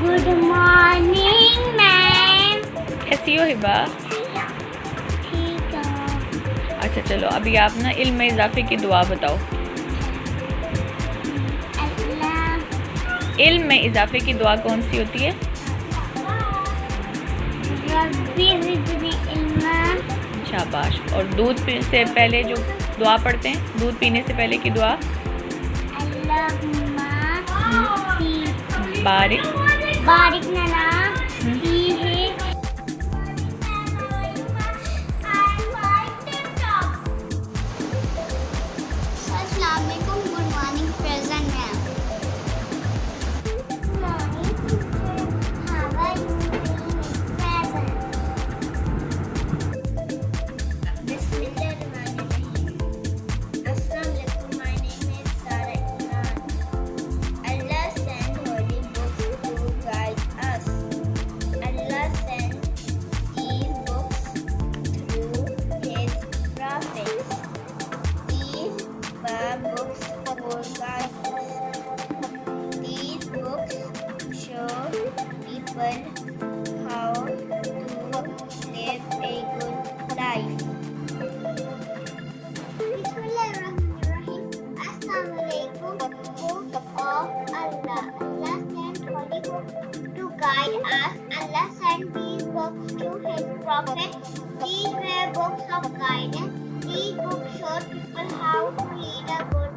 Good morning ma'am. कैसी हो हिबा? ठीक है। अच्छा चलो अभी आप ना इल्म में इजाफे की दुआ बताओ। इल्म में इजाफे की दुआ कौन सी होती है? रब्बी ज़िदनी इल्मा। शाबाश। और दूध से पहले जो दुआ पढ़ते हैं, दूध पीने से पहले की दुआ? अल्लाहुम्मा बारिक बारिक लना फीही। अस्सलाम वालेकुम। Good morning present ma'am. These books show people how to live a good life. Bismillahirrahmanirrahim. Assalamualaikum. Book of Allah. Allah sent holy books to guide us. Allah sent these books to His Prophet. These were books of guidance. These books showed people how to lead a good